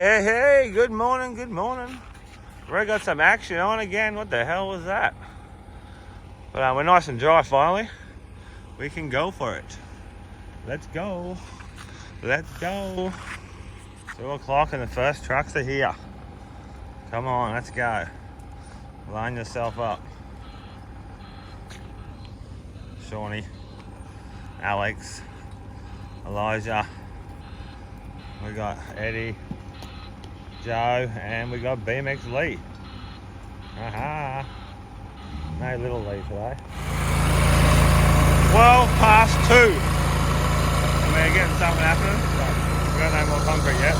Hey, hey, good morning, good morning. We got some action on again. What the hell was that? But we're nice and dry finally. We can go for it. Let's go. Let's go. 2 o'clock and the first trucks are here. Come on, let's go. Line yourself up. Shawnee, Alex, Elijah. We got Eddie, Joe, and we got BMX Lee. Aha. No little Lee today. 2:12. And we're getting something happening. But we got no more concrete yet.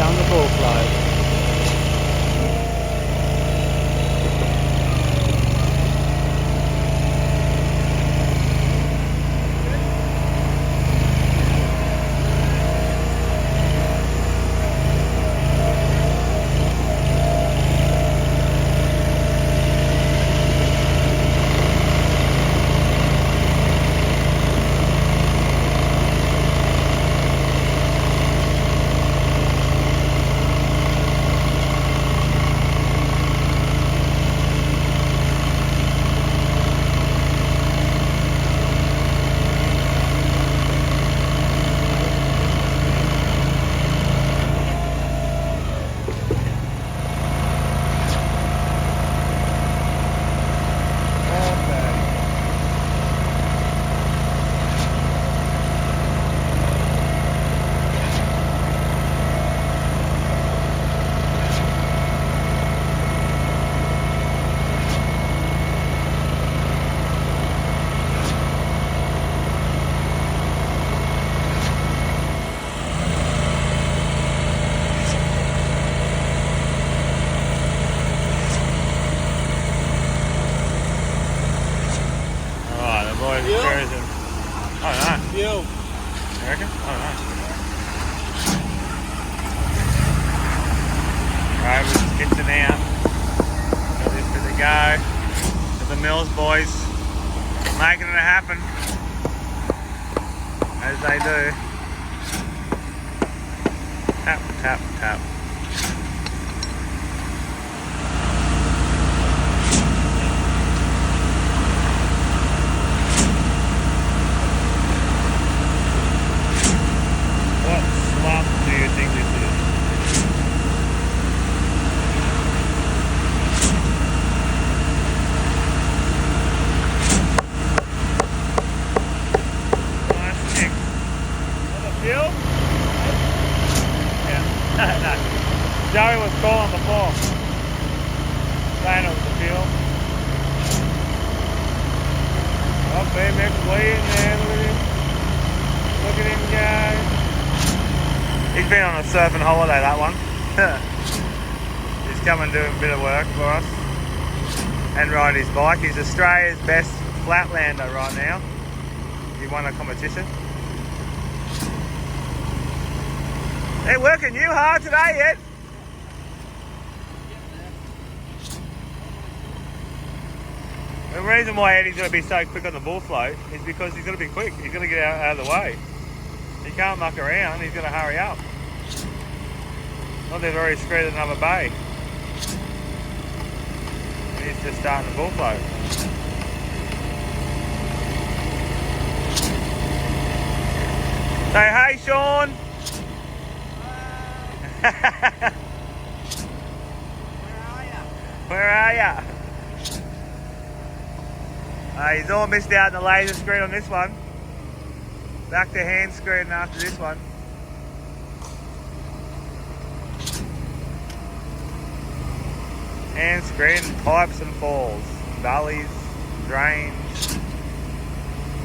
On the ball flow. Oh, nice. You reckon? Oh, nice. Alright, we're just kitchen out. Got this to the go. To the Mills boys. Making it happen. As they do. Tap, tap, tap. Joey was calling before, saying it was the fuel. Oh, BMX Lee in there, look at him go. He's been on a surfing holiday, that one. He's come and doing a bit of work for us and ride his bike. He's Australia's best flatlander right now. He won a competition. They're working you hard today, yet? The reason why Eddie's going to be so quick on the bull float is because he's going to be quick. He's going to get out of the way. He can't muck around. He's going to hurry up. Well, they've already screwed another bay. He's just starting the bull float. Say hey, Sean. Where are ya? He's all missed out on the laser screen on this one. Back to hand screen after this one. Hand screen, pipes and falls, valleys, drains,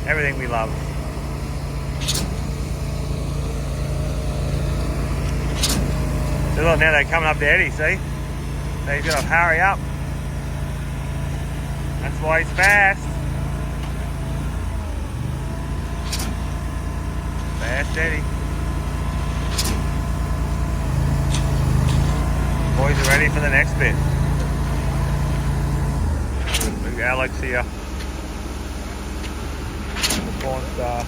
everything we love. Look, now they're coming up to Eddie, see? So he's got to hurry up. That's why he's fast. Fast Eddie. Boys are ready for the next bit. Look at Alex here. The porn star.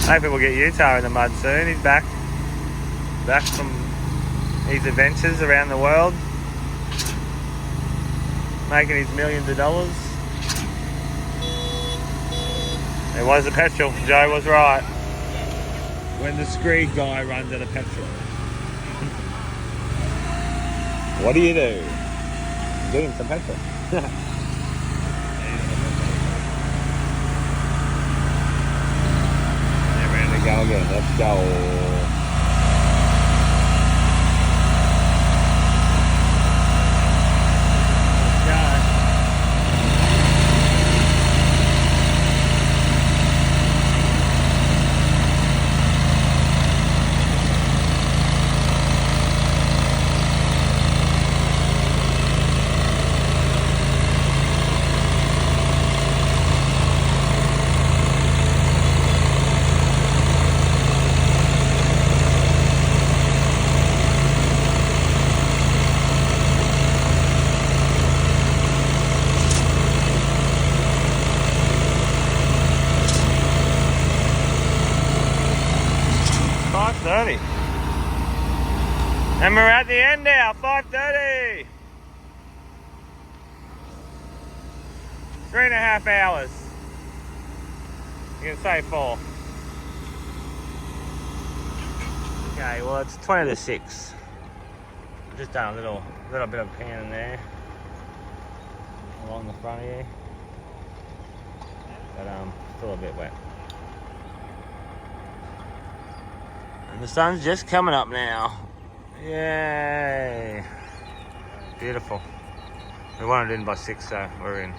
Hopefully we'll get Utah in the mud soon. He's back from his adventures around the world, making his millions of dollars. It was the petrol. Joe was right. When the Screed guy runs out of petrol, what do? Get him some petrol. Go again, let's go. And we're at the end now, 5:30. 3.5 hours. You can say 4. Okay, well it's 20 to 6. Just done a little bit of panning there along the front here, but still a bit wet. And the sun's just coming up now. Yay! Beautiful. We wanted in by 6, so we're in.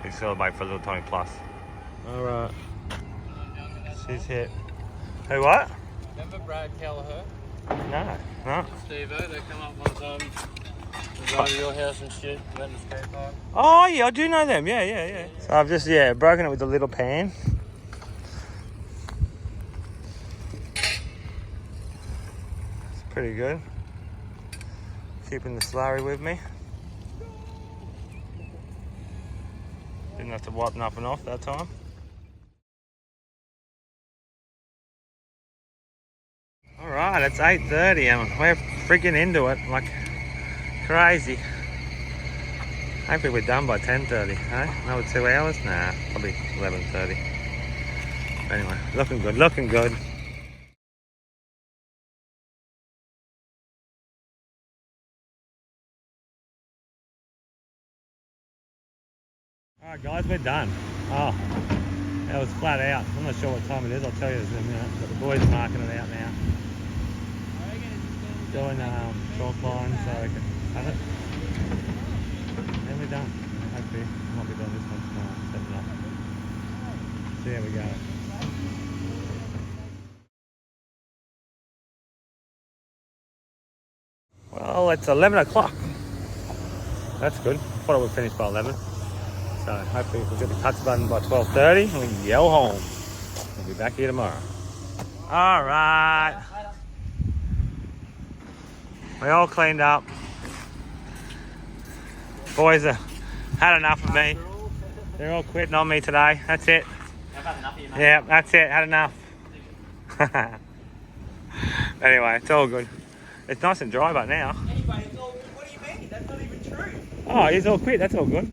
We celebrate for a little Tony Plus. Alright. She's hit. Who what? Remember Brad Kelleher? No. Steve-O, they come up one time. They go to your house and shit, went to the skate park. Oh yeah, I do know them. Yeah. So I've just broken it with a little pan. Pretty good. Keeping the slurry with me. Didn't have to wipe nothing off that time. Alright, it's 8:30 and we're freaking into it like crazy. Hopefully we're done by 10:30, eh? Another 2 hours? Nah, probably 11:30. Anyway, looking good. Alright guys, we're done. Oh, that was flat out. I'm not sure what time it is, I'll tell you in a minute. But the boys are marking it out now. Doing chalk line so I can have it. And we're done. Hopefully I might be doing this one tomorrow, setting up. So there we go. Well, it's 11 o'clock. That's good. I thought I would finish by 11. So hopefully we'll get the cuts done by 12:30 and we can yell home. We'll be back here tomorrow. All right. We all cleaned up. Boys have had enough of me. They're all quitting on me today. That's it. I've had enough of you, mate. Yeah, that's it. Had enough. Anyway, it's all good. It's nice and dry but now. Anyway, it's all good. What do you mean? That's not even true. Oh, he's all quit. That's all good.